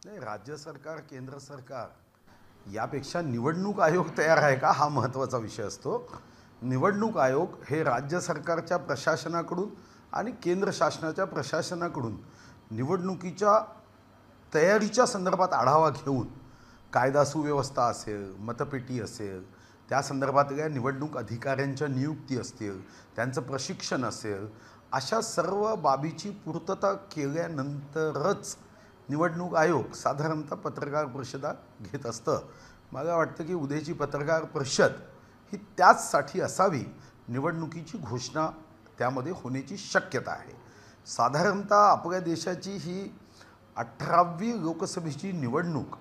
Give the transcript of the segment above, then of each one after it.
नाही, राज्य सरकार केंद्र सरकार यापेक्षा निवडणूक आयोग तयार आहे का हा महत्त्वाचा विषय असतो. निवडणूक आयोग हे राज्य सरकारच्या प्रशासनाकडून आणि केंद्र शासनाच्या प्रशासनाकडून निवडणुकीच्या तयारीच्या संदर्भात आढावा घेऊन कायदा सुव्यवस्था असेल, मतपेटी असेल, त्या संदर्भातल्या निवडणूक अधिकाऱ्यांच्या नियुक्ती असतील, त्यांचं प्रशिक्षण असेल, अशा सर्व बाबीची पूर्तता केल्यानंतरच निवडणूक आयोग साधारणतः पत्रकार परिषदा घेत असतं. मला वाटतं की उद्याची पत्रकार परिषद ही त्याचसाठी असावी. निवडणुकीची घोषणा त्यामध्ये होण्याची शक्यता आहे. साधारणतः आपल्या देशाची ही 18वी लोकसभेची निवडणूक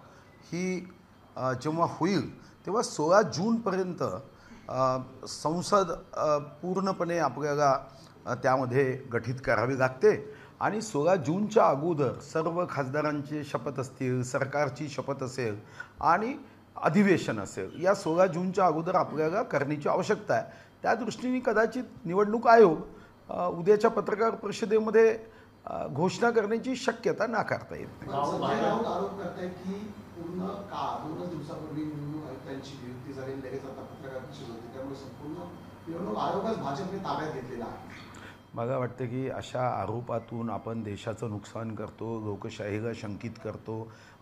ही जेव्हा होईल तेव्हा 16 जूनपर्यंत संसद पूर्णपणे आपल्याला त्यामध्ये गठीत करावी लागते आणि 16 जूनच्या अगोदर सर्व खासदारांचे शपथ असतील, सरकारची शपथ असेल आणि अधिवेशन असेल, या 16 जूनच्या अगोदर आपल्याला करण्याची आवश्यकता आहे. त्या दृष्टीने कदाचित निवडणूक आयोग उद्याच्या पत्रकार परिषदेमध्ये घोषणा करण्याची शक्यता नाकारता येत नाही. आरोप करतायत की पूर्ण का 2 दिवसापूर्वी निवडणूक आयुक्तांची नियुक्ती झाली, लगेच आता पत्रकार परिषद होती, त्यामुळे संपूर्ण निवडणूक आयोगच भाजपने ताब्यात घेतलेला आहे. मला वाटतं की अशा आरोपातून आपण देशाचं नुकसान करतो, लोकशाहीला शंकित करतो,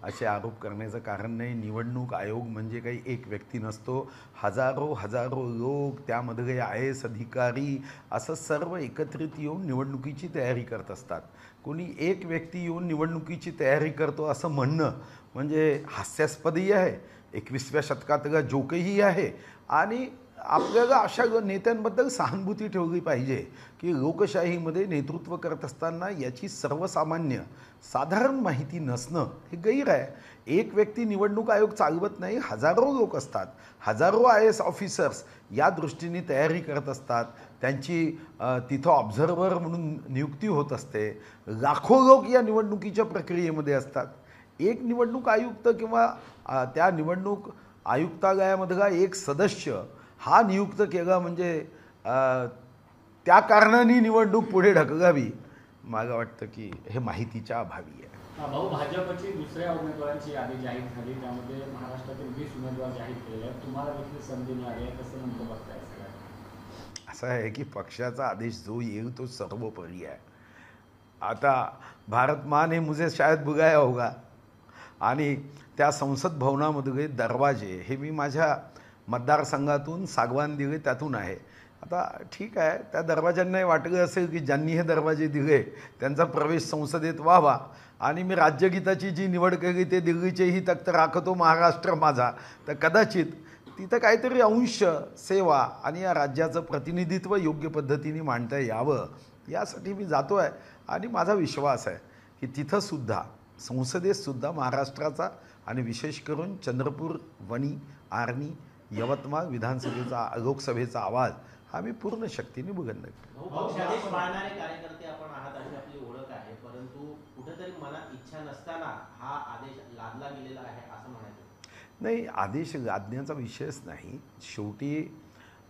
असे आरोप करण्याचं कारण नाही. निवडणूक आयोग म्हणजे काही एक व्यक्ती नसतो. हजारो लोक, त्यामध्ये IAS अधिकारी, असं सर्व एकत्रित येऊन निवडणुकीची तयारी करत असतात. कोणी एक व्यक्ती येऊन निवडणुकीची तयारी करतो असं म्हणणं म्हणजे हास्यास्पदही आहे, 21व्या शतकातला जोकही आहे. आणि आपल्याला अशा नेत्यांबद्दल सहानुभूती ठेवली पाहिजे की लोकशाहीमध्ये नेतृत्व करत असताना याची सर्वसामान्य साधारण माहिती नसणं हे गैर आहे. एक व्यक्ती निवडणूक आयोग चालवत नाही, हजारो लोक असतात, हजारो IAS ऑफिसर्स या दृष्टीने तयारी करत असतात. त्यांची तिथं ऑब्झर्व्हर म्हणून नियुक्ती होत असते. लाखो लोक या निवडणुकीच्या प्रक्रियेमध्ये असतात. एक निवडणूक आयुक्त किंवा त्या निवडणूक आयुक्तालयामधला एक सदस्य हा नियुक्त केला म्हणजे त्या कारणाने निवडणूक पुढे ढकलावी, मला वाटतं की हे माहितीच्या अभावी आहे. भाऊ, भाजपची दुसऱ्या उमेदवारांची यादी जाहीर झाली, त्यामध्ये महाराष्ट्रातील 20 उमेदवार जाहीर केलेले आहेत. तुम्हाला देखील संधी मिळाली आहे, कसं नेमकं बघताय सगळं? असं आहे की पक्षाचा आदेश जो येईल तो सर्वोपरी आहे. आता भारत मान हे मुझे शायद बुगाया होगा आणि त्या संसद भवनामधले दरवाजे हे मी माझ्या मतदारसंघातून सागवान दिले त्यातून आहे. आता ठीक आहे, त्या दरवाज्यांनाही वाटलं असेल की ज्यांनी हे दरवाजे दिले त्यांचा प्रवेश संसदेत व्हावा आणि मी राज्यगीताची जी निवड केली ते दिल्लीचेही तख्त राखतो महाराष्ट्र माझा, तर कदाचित तिथं काहीतरी अंश सेवा आणि या राज्याचं प्रतिनिधित्व योग्य पद्धतीने मांडता यावं यासाठी मी जातो आहे. आणि माझा विश्वास आहे की तिथंसुद्धा संसदेतसुद्धा महाराष्ट्राचा आणि विशेष करून चंद्रपूर, वणी, आर्णी, यवतमाळ विधानसभेचा लोकसभेचा आवाज हा मी पूर्ण शक्तीने बुलंद करतो. आदेश पाळणारे कार्यकर्ते आपण आहात अशी आपली ओळख आहे, परंतु कुठेतरी मनात इच्छा नसताना हा आदेश लादला गेलेला आहे असं म्हणायचं नाही, आदेश लादण्याचा विषयच नाही. शेवटी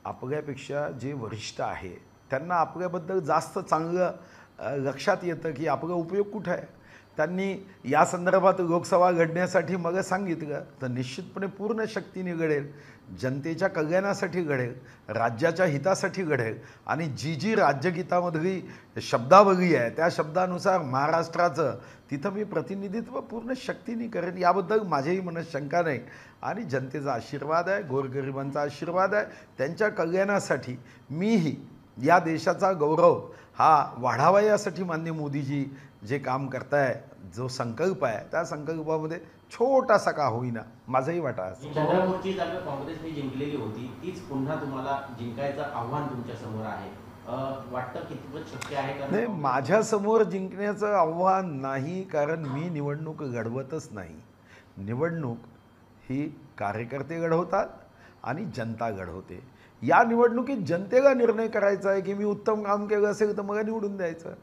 आपल्यापेक्षा जे वरिष्ठ आहे त्यांना आपल्याबद्दल जास्त चांगलं लक्षात येतं की आपला उपयोग कुठं आहे. त्यांनी या संदर्भात लोकसभा लढण्यासाठी मग सांगितलं तर निश्चितपणे पूर्ण शक्तीने लढेल, जनतेच्या कल्याणासाठी लढेल, राज्याच्या हितासाठी लढेल आणि जी राज्यगीतामधली शब्दावली आहे त्या शब्दानुसार महाराष्ट्राचं तिथं मी प्रतिनिधित्व पूर्ण शक्तीने करेन. याबद्दल माझ्याही मनात शंका नाही आणि जनतेचा आशीर्वाद आहे, गोरगरिबांचा आशीर्वाद आहे. त्यांच्या कल्याणासाठी मीही या देशाचा गौरव हा वाढावा यासाठी माननीय मोदीजी जे काम करताय, जो संकल्प आहे त्या संकल्पामध्ये छोटासा का होईना माझाही वाटा आहे. चंद्रपूरची जागा काँग्रेसने जिंकलेली होती, तीच पुन्हा तुम्हाला जिंकायचं आव्हान तुमच्या समोर आहे, वाटतं कितपत शक्य आहे? नाही, माझ्यासमोर जिंकण्याचं आव्हान नाही, कारण मी निवडणूक लढवतच नाही. निवडणूक ही कार्यकर्ते लढवतात आणि जनता लढवते. या निवडणुकीत जनतेला निर्णय करायचा आहे की मी उत्तम काम केलं असेल तर मला निवडून द्यायचं,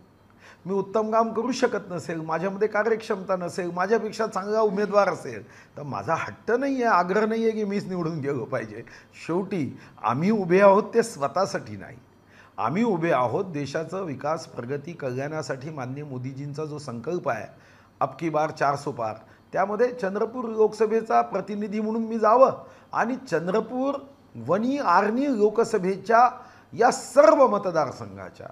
मी उत्तम काम करू शकत नसेल, माझ्यामध्ये कार्यक्षमता नसेल, माझ्यापेक्षा चांगला उमेदवार असेल तर माझा हट्ट नाही आहे, आग्रह नाही आहे की मीच निवडून गेलो पाहिजे. शेवटी आम्ही उभे आहोत ते स्वतःसाठी नाही, आम्ही उभे आहोत देशाचं विकास, प्रगती, कल्याणासाठी. माननीय मोदीजींचा जो संकल्प आहे, अब की बार 400 पार, त्यामध्ये चंद्रपूर लोकसभेचा प्रतिनिधी म्हणून मी जावं आणि चंद्रपूर वणी आर्णी लोकसभेच्या या सर्व मतदारसंघाच्या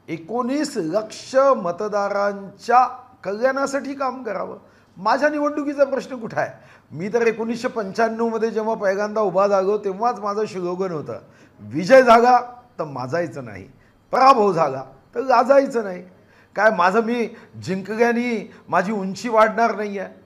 19 लक्ष मतदारांच्या कल्याणासाठी काम करावं. माझ्या निवडणुकीचा प्रश्न कुठं आहे? मी तर 1995 जेव्हा पहिल्यांदा उभा झालो तेव्हाच माझं स्लोगन होतं, विजय झाला तर माजायचं नाही, पराभव झाला तर लाजायचं नाही. काय माझं मी जिंकल्याने माझी उंची वाढणार नाही आहे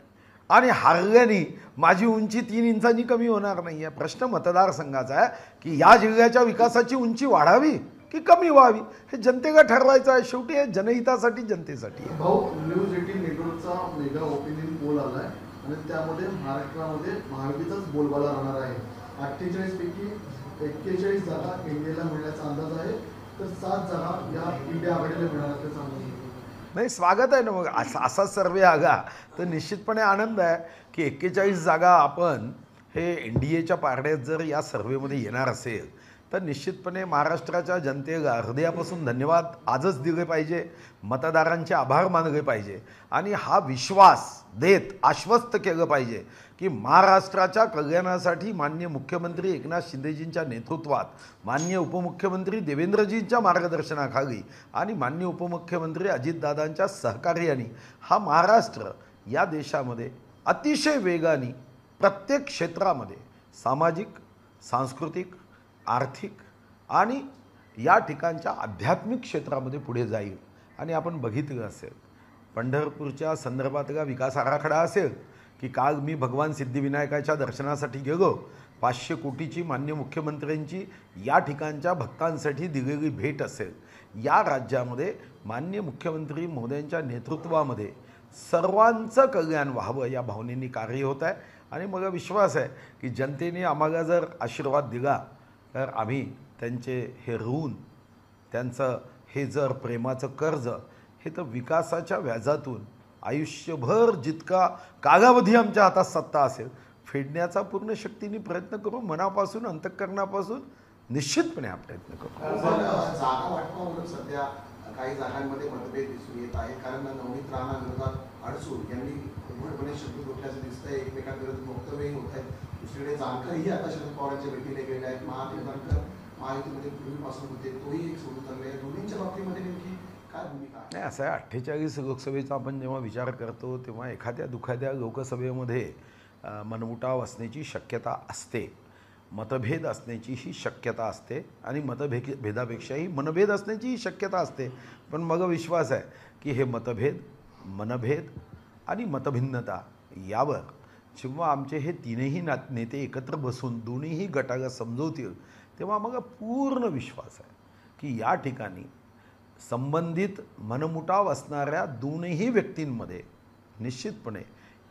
आणि हारल्याने माझी उंची 3 इंचांनी कमी होणार नाही आहे. प्रश्न मतदारसंघाचा आहे की या जिल्ह्याच्या विकासाची उंची वाढावी की कमी व्हावी हे जनतेला ठरवायचं आहे. शेवटी हे जनहितासाठी जनतेसाठी आहे. भाऊ, न्यूज 18 नेटवर्कचा मेगा ओपिनियन पोल आलाय आणि त्यामध्ये महाराष्ट्रामध्ये महायुतीचाच बोलबाला राहणार आहे. 48 पैकी 41 जागा एनडीएला मिळण्याचा अंदाज आहे, तर 7 जागा या इंडिया आघाडीला मिळणार असल्याचा अंदाज आहे. नाही, स्वागत आहे ना. मग असा सर्वे आगा तर निश्चितपणे आनंद आहे की 41 जागा आपण हे NDAच्या पारड्यात जर या सर्वेमध्ये येणार असेल तर निश्चितपणे महाराष्ट्राच्या जनतेला हृदयापासून धन्यवाद आजच दिले पाहिजे, मतदारांचे आभार मानले पाहिजे आणि हा विश्वास देत आश्वस्त केलं पाहिजे की महाराष्ट्राच्या कल्याणासाठी माननीय मुख्यमंत्री एकनाथ शिंदेजींच्या नेतृत्वात, माननीय उपमुख्यमंत्री देवेंद्रजींच्या मार्गदर्शनाखाली आणि माननीय उपमुख्यमंत्री अजितदादांच्या सहकार्याने हा महाराष्ट्र या देशामध्ये अतिशय वेगाने प्रत्येक क्षेत्रामध्ये सामाजिक, सांस्कृतिक, आर्थिक आणि या ठिकाणच्या आध्यात्मिक क्षेत्रामध्ये पुढे जाईल. आणि आपण बघितलं असेल पंढरपूरच्या संदर्भातला विकास आराखडा असेल की काल मी भगवान सिद्धिविनायकाच्या दर्शनासाठी गेलो, 500 कोटीची माननीय मुख्यमंत्र्यांची या ठिकाणच्या भक्तांसाठी दिलेली भेट असेल. या राज्यामध्ये माननीय मुख्यमंत्री महोदयांच्या नेतृत्वामध्ये सर्वांचं कल्याण व्हावं या भावनेने कार्य होत आहे आणि मला विश्वास आहे की जनतेने आम्हाला जर आशीर्वाद दिला तर आम्ही त्यांचे हे ऋण, त्यांचं हे जर प्रेमाचं कर्ज हे तर विकासाच्या व्याजातून आयुष्यभर जितका कालावधी आमच्या हातात सत्ता असेल फेडण्याचा पूर्ण शक्तीने प्रयत्न करू. मनापासून, अंतःकरणापासून निश्चितपणे हा प्रयत्न करू. जागा वाटपावरून सध्या काही जागांमध्ये मतभेद दिसून येत आहे. कारण नवनीत राणा विरोधात अडसूळ यांनी उघडपणे शब्द रोखल्याचं दिसतंय, एकमेकांविरोधात वक्तव्यही होत आहेत. दुसरीकडे जानकरही आता शरद पवारांच्या भेटीला गेले आहेत. महादेव जानकर महायुतीमध्ये पूर्वीपासून होते, तोही एक सोडून चालले आहे. दोन्हींच्या बाबतीमध्ये नेमकी काय भूमिका आहे? नाही, असं आहे 48 लोकसभेचा आपण जेव्हा विचार करतो तेव्हा एखाद्या दुखाद्या लोकसभेमध्ये मनमुटाव असण्याची शक्यता असते, मतभेद असण्याचीही शक्यता असते आणि भेदापेक्षाही मनभेद असण्याचीही शक्यता असते. पण मग विश्वास आहे की हे मतभेद, मनभेद आणि मतभिन्नता यावर जेव्हा आमचे हे तीनही नेते एकत्र बसून दोन्हीही गटाला समजवतील तेव्हा मग पूर्ण विश्वास आहे की या ठिकाणी संबंधित मनमुटाव असणाऱ्या दोनही व्यक्तींमध्ये निश्चितपणे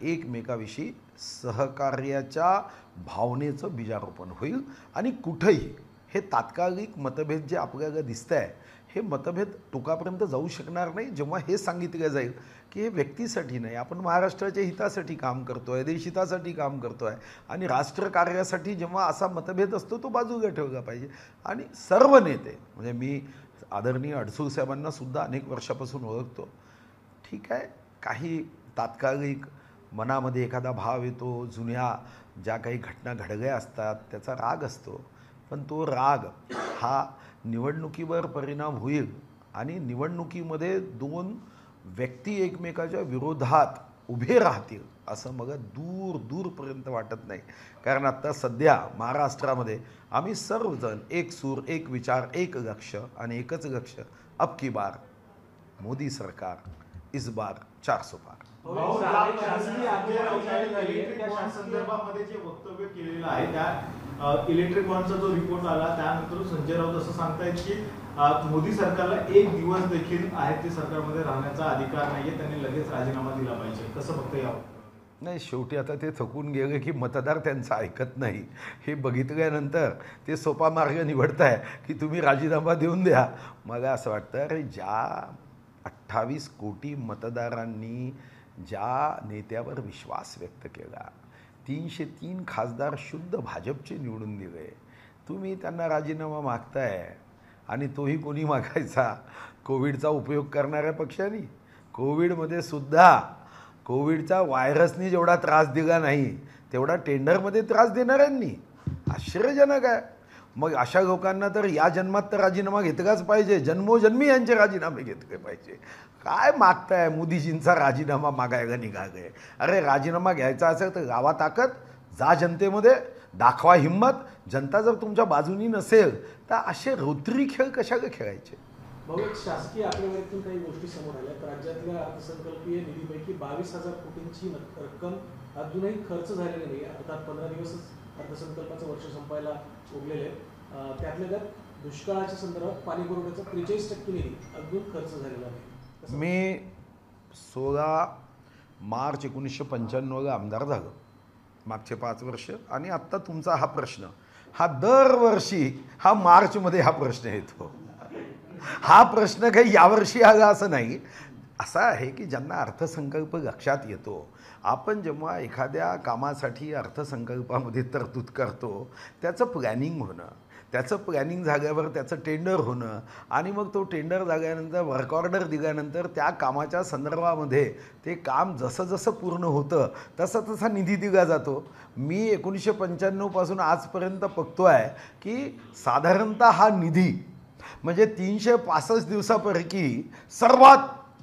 एकमेकाविषयी सहकार्याच्या भावनेचं बीजारोपण होईल आणि कुठंही हे तात्कालिक मतभेद जे आपल्याला दिसतं आहे हे मतभेद टोकापर्यंत जाऊ शकणार नाही जेव्हा हे सांगितलं जाईल की हे व्यक्तीसाठी नाही, आपण महाराष्ट्राच्या हितासाठी काम करतो आहे, देशहितासाठी काम करतो आहे आणि राष्ट्रकार्यासाठी जेव्हा असा मतभेद असतो तो बाजूला ठेवला पाहिजे. आणि सर्व नेते म्हणजे मी आदरणीय अडसूळ साहेबांना सुद्धा अनेक वर्षापासून ओळखतो. ठीक आहे, काही तात्कालिक मनामध्ये एखादा भाव येतो, जुन्या ज्या काही घटना घडल्या असतात त्याचा राग असतो, पण तो राग हा निवडणुकीवर परिणाम होईल आणि निवडणुकीमध्ये दोन व्यक्ती एकमेकाच्या विरोधात उभे राहतील असं मग दूरपर्यंत वाटत नाही. कारण आत्ता सध्या महाराष्ट्रामध्ये आम्ही सर्वजण एक सूर, एक विचार, एक लक्ष आणि एकच लक्ष, अब की बार मोदी सरकार, इस बार 400 पार. संदर्भामध्ये जे वक्तव्य केलेलं आहे त्या इलेक्ट्रिक बॉन्डचा जो रिपोर्ट आला त्यानंतर संजय राऊत असं सांगतायत की मोदी सरकारला एक दिवस देखील आहे ते सरकारमध्ये राहण्याचा अधिकार नाहीये, त्यांनी लगेच राजीनामा दिला पाहिजे. कसं बघता यावं? नाही, शेवटी आता ते थकून गेले की मतदार त्यांचं ऐकत नाही हे बघितल्यानंतर ते सोपा मार्ग निवडताय की तुम्ही राजीनामा देऊन द्या. मला असं वाटतं अरे ज्या 28 कोटी मतदारांनी ज्या नेत्यावर विश्वास व्यक्त केला, 303 खासदार शुद्ध भाजपचे निवडून दिले, तुम्ही त्यांना राजीनामा मागताय आणि तोही कोणी मागायचा? कोविडचा उपयोग करणाऱ्या पक्षांनी. कोविडमध्ये सुद्धा कोविडचा व्हायरसनी जेवढा त्रास दिला नाही तेवढा टेंडरमध्ये त्रास देणाऱ्यांनी. आश्चर्यजनक आहे. मग अशा लोकांना तर या जन्मात तर राजीनामा घेतलाच पाहिजे, जन्मोजन्मी यांचे राजीनामे घेतले पाहिजे. काय मागताय? मोदीजींचा राजीनामा मागायला निघाले. अरे राजीनामा घ्यायचा असेल तर गावा ताकद, जा जनतेमध्ये, दाखवा हिंमत. जनता जर तुमच्या बाजूनी नसेल तर असे रोत्री खेळ कशाला खेळायचे? भाऊ, एक शासकीय आकडेवारीतून काही गोष्टी समोर आल्या. राज्यातल्या अर्थसंकल्पीय निधीपैकी 22,000 कोटींची रक्कम अजूनही खर्च झालेली नाही. अर्थात 15 दिवसच अर्थसंकल्पाचं वर्ष संपायला उरलेले. त्यातल्या त्यात दुष्काळाच्या संदर्भात पाणी पुरवठ्याचा 43% निधी अजून खर्च झालेला नाही. मी 16 मार्च 1995ला आमदार झालो, मागचे 5 वर्ष. आणि आत्ता तुमचा हा प्रश्न, हा दरवर्षी हा मार्चमध्ये हा प्रश्न येतो. हा प्रश्न काही यावर्षी आला असं नाही. असा आहे की ज्यांना अर्थसंकल्प लक्षात येतो, आपण जेव्हा एखाद्या कामासाठी अर्थसंकल्पामध्ये तरतूद करतो त्याचं प्लॅनिंग होणं, त्याचं प्लॅनिंग झाल्यावर त्याचं टेंडर होणं, आणि मग तो टेंडर झाल्यानंतर वर्क ऑर्डर दिल्यानंतर त्या कामाच्या संदर्भामध्ये ते काम जसं जसं पूर्ण होतं तसा तसा निधी दिला जातो. मी 1995 पासून आजपर्यंत बघतो आहे की साधारणतः हा निधी म्हणजे 365 दिवसापैकी सर्वात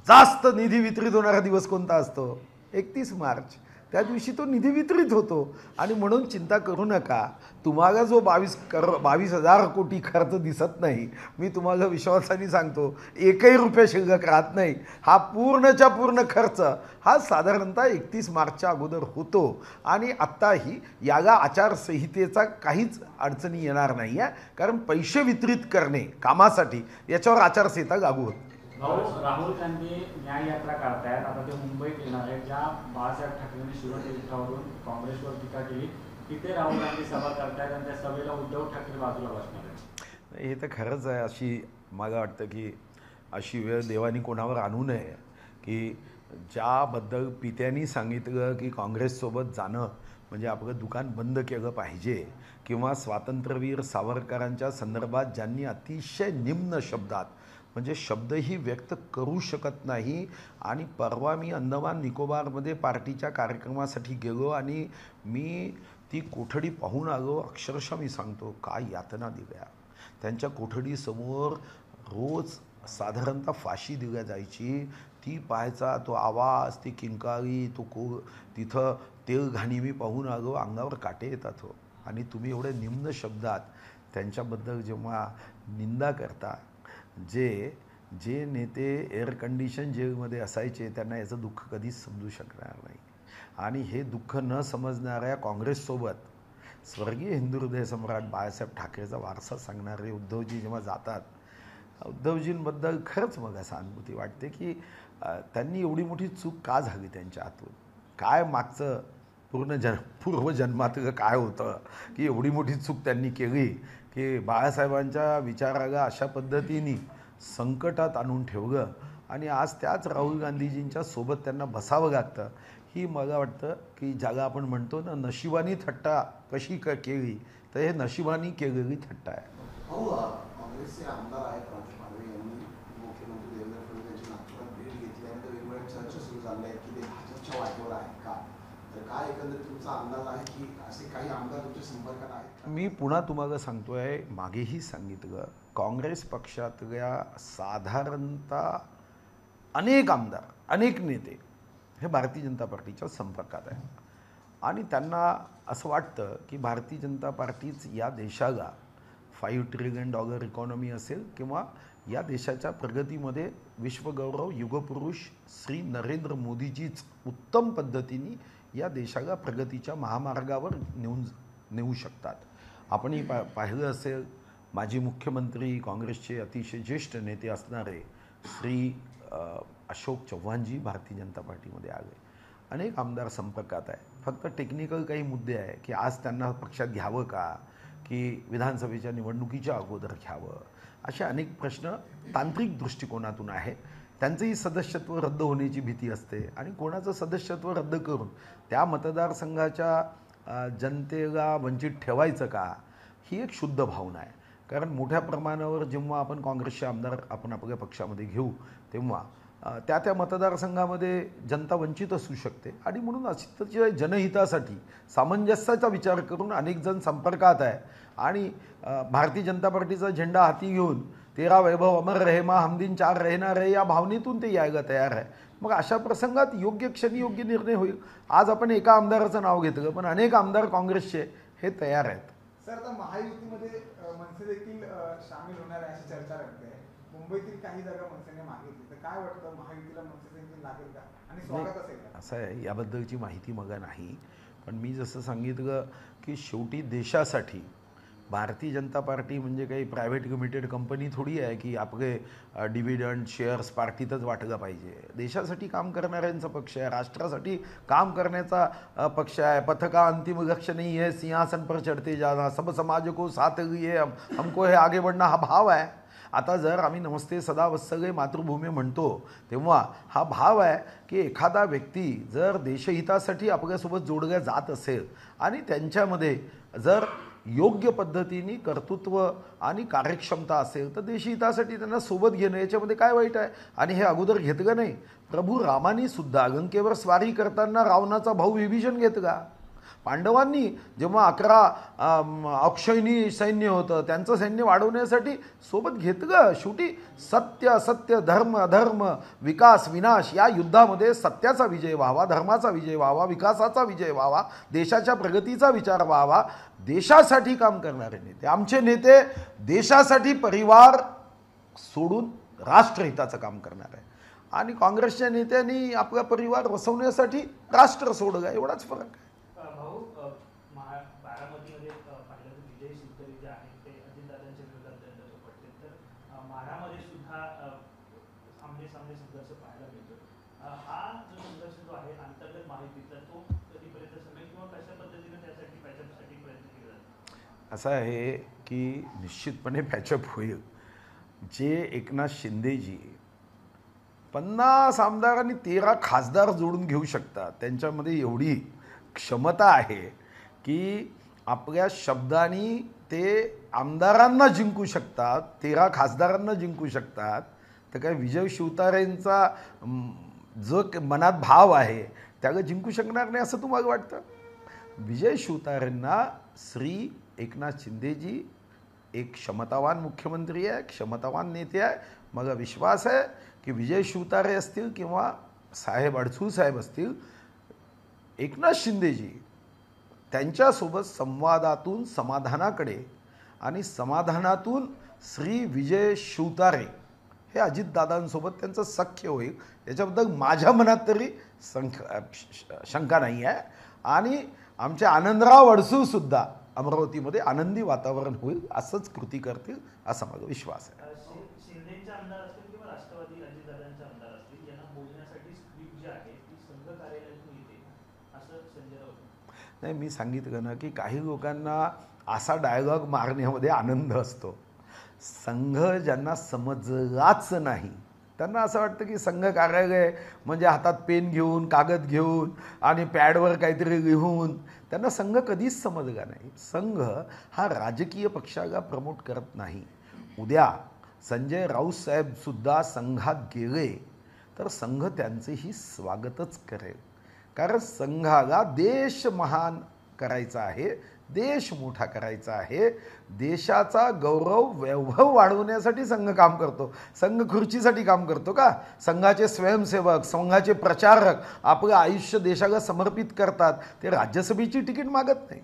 जास्त निधी वितरित होणारा दिवस कोणता असतो? 31 मार्च. त्या दिवशी तो निधी वितरित होतो. आणि म्हणून चिंता करू नका, तुम्हाला जो 22,000 कोटी खर्च दिसत नाही, मी तुम्हाला विश्वासाने सांगतो 1ही रुपया शिल्लक राहत नाही. हा पूर्णच्या पूर्ण खर्च हा साधारणतः 31 मार्चच्या अगोदर होतो. आणि आत्ताही याला आचारसंहितेचा काहीच अडचणी येणार नाही आहे, कारण पैसे वितरित करणे कामासाठी याच्यावर आचारसंहिता लागू होते. राहुल गांधी न्याय यात्रा काढतायत. आता ते मुंबईत येणार आहेत. ज्या बाळासाहेब ठाकरेंनी शिवतीर्थावरून काँग्रेसवर टीका केली तिथे राहुल गांधी सभा करतायत आणि त्या सभेला उद्धव ठाकरे बाजूला बसणार आहेत. हे तर खरंच आहे. अशी मला वाटतं की अशी वेळ देवानी कोणावर आणू नये की ज्याबद्दल पित्यांनी सांगितलं की काँग्रेससोबत जाणं म्हणजे आपलं दुकान बंद केलं पाहिजे, किंवा स्वातंत्र्यवीर सावरकरांच्या संदर्भात ज्यांनी अतिशय निम्न शब्दात म्हणजे शब्दही व्यक्त करू शकत नाही. आणि परवा मी अंदमान निकोबारमध्ये पार्टीच्या कार्यक्रमासाठी गेलो आणि मी ती कोठडी पाहून आलो. अक्षरशः मी सांगतो काय यातना दिल्या. त्यांच्या कोठडीसमोर रोज साधारणतः फाशी दिल्या जायची. ती पाहायचा तो आवाज, ती किंकाळी, तिथं तेल घाणी मी पाहून आलो. अंगावर काटे येतात हो. आणि तुम्ही एवढ्या निम्न शब्दात त्यांच्याबद्दल जेव्हा निंदा करता, जे नेते एअर कंडिशन जेलमध्ये असायचे त्यांना याचं दुःख कधीच समजू शकणार नाही. आणि हे दुःख न समजणाऱ्या काँग्रेससोबत स्वर्गीय हिंदू हृदय सम्राट बाळासाहेब ठाकरेचा वारसा सांगणारे उद्धवजी जेव्हा जातात, उद्धवजींबद्दल खरंच मग सहानुभूती वाटते की त्यांनी एवढी मोठी चूक का झाली त्यांच्या हातून. काय मागचं पूर्वजन्मातलं काय होतं की एवढी मोठी चूक त्यांनी केली की बाळासाहेबांच्या विचाराला अशा पद्धतीने संकटात आणून ठेवलं. आणि आज त्याच राहुल गांधीजींच्या सोबत त्यांना बसावं लागतं. ही मला वाटतं की ज्याला आपण म्हणतो ना नशिबानी थट्टा कशी केली, तर हे नशिबानी केलेली थट्टा आहे. काँग्रेसचे आमदार आहेत राजू पाडवे यांनी मुख्यमंत्री देवेंद्र फडणवीस यांची नागपुरात भेट घेतली आणि वेगवेगळ्या चर्चा सुरू झाल्या आहेत की ते भाजपच्या वाटेवर आहेत का? तर काय एकंदरीत तुमचा अंदाज आहे की असे काही आमदार तुमच्या संपर्कात आहेत? मी पुन्हा तुम्हाला सांगतोय, मागेही सांगितलं, काँग्रेस पक्षातल्या साधारणतः अनेक आमदार, अनेक नेते हे भारतीय जनता पार्टीच्या संपर्कात आहे. आणि त्यांना असं वाटतं की भारतीय जनता पार्टीच या देशाला $5 ट्रिलियन इकॉनॉमी असेल किंवा या देशाच्या प्रगतीमध्ये विश्वगौरव युगपुरुष श्री नरेंद्र मोदीजीच उत्तम पद्धतीने या देशाला प्रगतीच्या महामार्गावर नेऊ शकतात. आपणही पाहिलं असेल, माजी मुख्यमंत्री काँग्रेसचे अतिशय ज्येष्ठ नेते असणारे श्री अशोक चव्हाणजी भारतीय जनता पार्टीमध्ये आले. अनेक आमदार संपर्कात आहे. फक्त टेक्निकल काही मुद्दे आहे की आज त्यांना पक्षात घ्यावं का, की विधानसभेच्या निवडणुकीच्या अगोदर घ्यावं, असे अनेक प्रश्न तांत्रिक दृष्टिकोनातून आहे. त्यांचंही सदस्यत्व रद्द होण्याची भीती असते आणि कोणाचं सदस्यत्व रद्द करून त्या मतदारसंघाच्या जनतेला वंचित ठेवायचं का, ही एक शुद्ध भावना आहे. कारण मोठ्या प्रमाणावर जेव्हा आपण काँग्रेसचे आमदार आपण आपल्या पक्षामध्ये घेऊ तेव्हा त्या त्या मतदारसंघामध्ये जनता वंचित असू शकते आणि म्हणून अशी जनहितासाठी सामंजस्याचा विचार करून अनेक जण संपर्कात आहे आणि भारतीय जनता पार्टीचा झेंडा हाती घेऊन 13 वैभव अमर रहे मा हमदिन 4 रहना रहे या भावनेतून ते यायला तयार आहे. मग अशा प्रसंगात योग्य क्षणी योग्य निर्णय होईल. आज आपण एका आमदाराचं नाव घेतलं पण अनेक आमदार काँग्रेसचे हे तयार आहेत. सर, आता महायुतीमध्ये मनसे देखील सामील होणार आहे अशी चर्चा रंगते आहे. मुंबईतील काही जागा मनसेने मागितली, तर काय वाटतं महायुतीला मनसे देखील लागेल का आणि स्वागत असेल का? असं आहे, याबद्दलची माहिती मला नाही, पण मी जसं सांगितलं की शेवटी देशासाठी भारतीय जनता पार्टी म्हणजे काही प्रायव्हेट लिमिटेड कंपनी थोडी आहे की आपले डिव्हिडंड शेअर्स पार्टीतच वाटलं पाहिजे. देशासाठी काम करणाऱ्यांचा पक्ष आहे, राष्ट्रासाठी काम करण्याचा पक्ष आहे. पथका अंतिम लक्ष्य नहीं है, सिंहासन पर चढ़ते जाना, सब समाज को साथ लिए हमको है आगे बढ़ना, हा भाव आहे. आता जर आम्ही नमस्ते सदा वत्सले मातृभूमी म्हणतो तेव्हा हा भाव आहे की एखादा व्यक्ती जर देशहितासाठी आपल्यासोबत जोडल्या जात असेल आणि त्यांच्यामध्ये जर योग्य पद्धतीने कर्तृत्व आणि कार्यक्षमता असेल तर देशहितासाठी त्यांना सोबत घेणं याच्यामध्ये काय वाईट आहे. आणि हे अगोदर घेतलं नाही. प्रभू रामानी सुद्धा लंकेवर स्वारी करताना रावणाचा भाऊ विभीषण घेतला. पांडवांनी जेव्हा 11 अक्षयणी सैन्य होतं त्यांचं सैन्य वाढवण्यासाठी सोबत घेतलं. शेवटी सत्य असत्य धर्म अधर्म विकास विनाश या युद्धामध्ये सत्याचा विजय व्हावा, धर्माचा विजय व्हावा, विकासाचा विजय व्हावा, देशाच्या प्रगतीचा विचार व्हावा. देशासाठी काम करणारे नेते, आमचे नेते देशासाठी परिवार सोडून राष्ट्रहिताचं काम करणार आहे आणि काँग्रेसच्या नेत्यांनी आपला परिवार वसवण्यासाठी राष्ट्र सोडलं, एवढाच फरक आहे. बारामतीमध्ये पाहिलं तर विजय शिवतरे जे आहेत ते अजितदादांच्या विरोधात झपटले, तर माढामध्ये सुद्धा आमने सामने संघर्ष पाहायला मिळतो. हा जो संघर्ष जो आहे अंतर्गत माहितीचा तो कधीपर्यंत समेल किंवा कशा पद्धतीने त्यासाठी पॅचअपसाठी प्रयत्न केला जातो? असं आहे की निश्चितपणे पॅचअप होईल. जे एकनाथ शिंदेजी 50 आमदार आणि 13 खासदार जोडून घेऊ शकतात, त्यांच्यामध्ये एवढी क्षमता आहे की आपल्या शब्दांनी ते आमदारांना जिंकू शकतात, 13 खासदारांना जिंकू शकतात. तर काय विजय शिवतारेंचा जो मनात भाव आहे त्याला जिंकू शकणार नाही असं तुम्हाला वाटतं? विजय शिवतारेंना श्री एकनाथ शिंदेजी एक क्षमतावान मुख्यमंत्री आहे, क्षमतावान नेते आहे. मला विश्वास आहे की विजय शिवतारे असतील किंवा साहेब अडसूळ साहेब असतील, एकनाथ शिंदेजी त्यांच्यासोबत संवादातून समाधानाकडे आणि समाधानातून श्री विजय शिवतारे हे अजितदादांसोबत त्यांचं सख्य होईल याच्याबद्दल माझ्या मनात तरी शंका नाही आहे. आणि आमचे आनंदराव अडसूळसुद्धा अमरावतीमध्ये आनंदी वातावरण होईल, असंच कृती करतील असा माझा विश्वास आहे. शिंदेचे आमदार असतील किंवा राष्ट्रवादी अजितदादांचे आमदार असतील यांना बोलण्यासाठी स्क्रिप्ट जी आहे ती संघ कार्यालयातून येते असं संजय राऊत. नाही, मी सांगितलं ना की काही लोकांना असा डायलॉग मारण्यामध्ये आनंद असतो. संघ ज्यांना समजलाच नाही त्यांना असं वाटतं की संघ कार्यालय म्हणजे हातात पेन घेऊन कागद घेऊन आणि पॅडवर काहीतरी लिहून, त्यांना संघ कधीच समजला नाही. संघ हा राजकीय पक्षाला प्रमोट करत नाही. उद्या संजय राऊत साहेबसुद्धा संघात गेले तर संघ त्यांचेही स्वागतच करेल, कारण संघाला देश महान करायचा आहे, देश मोठा करायचा आहे, देशाचा गौरव वैभव वाढवण्यासाठी संघ काम करतो. संघ खुर्चीसाठी काम करतो का? संघाचे स्वयंसेवक, संघाचे प्रचारक आपलं आयुष्य देशाला समर्पित करतात. ते राज्यसभेची तिकीट मागत नाही.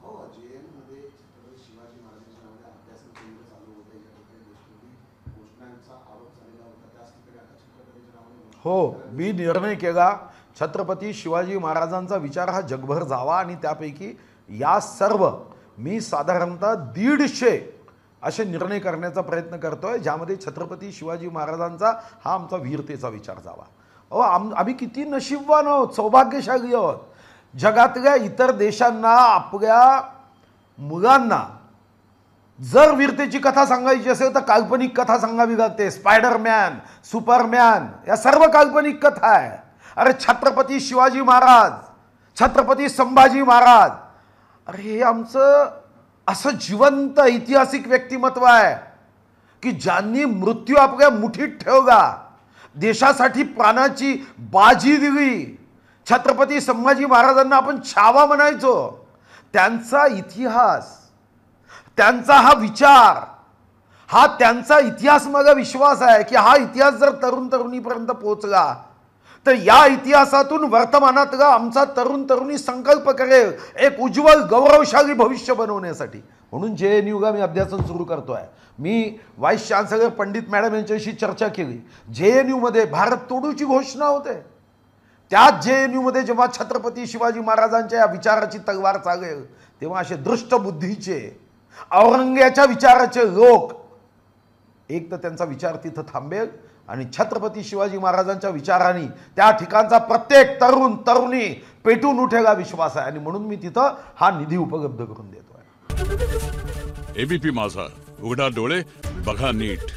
हो, जेएनमध्ये छत्रपती शिवाजी महाराजांच्या नावाने अभ्यासन केंद्र चालू होतं, या ठिकाणी देशमुखी घोषणांचा आरोप झालेला होता. त्याच ठिकाणी आता छत्रपतीच्या नावाने हो, मी निर्णय केला छत्रपती शिवाजी महाराजांचा विचार हा जगभर जावा आणि त्यापैकी या सर्व मी साधारणतः 150 असे निर्णय करण्याचा प्रयत्न करतोय ज्यामध्ये छत्रपती शिवाजी महाराजांचा हा आमचा वीरतेचा विचार जावा. आम्ही किती नशीबवान आहोत, सौभाग्यशाली आहोत. जगातल्या इतर देशांना आपल्या मुलांना जर वीरतेची कथा सांगायची असेल तर काल्पनिक कथा सांगावी लागते. स्पायडरमॅन, सुपरमॅन या सर्व काल्पनिक कथा आहे. अरे छत्रपती शिवाजी महाराज, छत्रपती संभाजी महाराज, अरे हे आमचं असं जिवंत ऐतिहासिक व्यक्तिमत्व आहे की ज्यांनी मृत्यू आपल्या मुठीत ठेवला देशासाठी प्राणाची बाजी दिली. छत्रपती संभाजी महाराजांना आपण छावा म्हणायचो. त्यांचा इतिहास, त्यांचा हा विचार, हा त्यांचा इतिहास माझा विश्वास आहे की हा इतिहास जर तरुण तरुणीपर्यंत पोहोचला तर या इतिहासातून वर्तमानातला आमचा तरुण तरुणी संकल्प करेल एक उज्ज्वल गौरवशाली भविष्य बनवण्यासाठी. म्हणून JNUला मी अभ्यासन सुरू करतोय. मी व्हाईस चान्सलर पंडित मॅडम यांच्याशी चर्चा केली. JNUमध्ये भारत तोडूची घोषणा होते. त्याच JNUमध्ये जेव्हा छत्रपती शिवाजी महाराजांच्या या विचाराची तलवार चालेल तेव्हा असे दृष्ट बुद्धीचे औरंग्याच्या विचाराचे लोक एक तर त्यांचा विचार तिथं थांबेल आणि छत्रपती शिवाजी महाराजांच्या विचारांनी त्या ठिकाणचा प्रत्येक तरुण तरुणी पेटून उठेल हा विश्वास आहे. आणि म्हणून मी तिथं हा निधी उपलब्ध करून देतोय. ABP माझा, उघडा डोळे बघा नीट.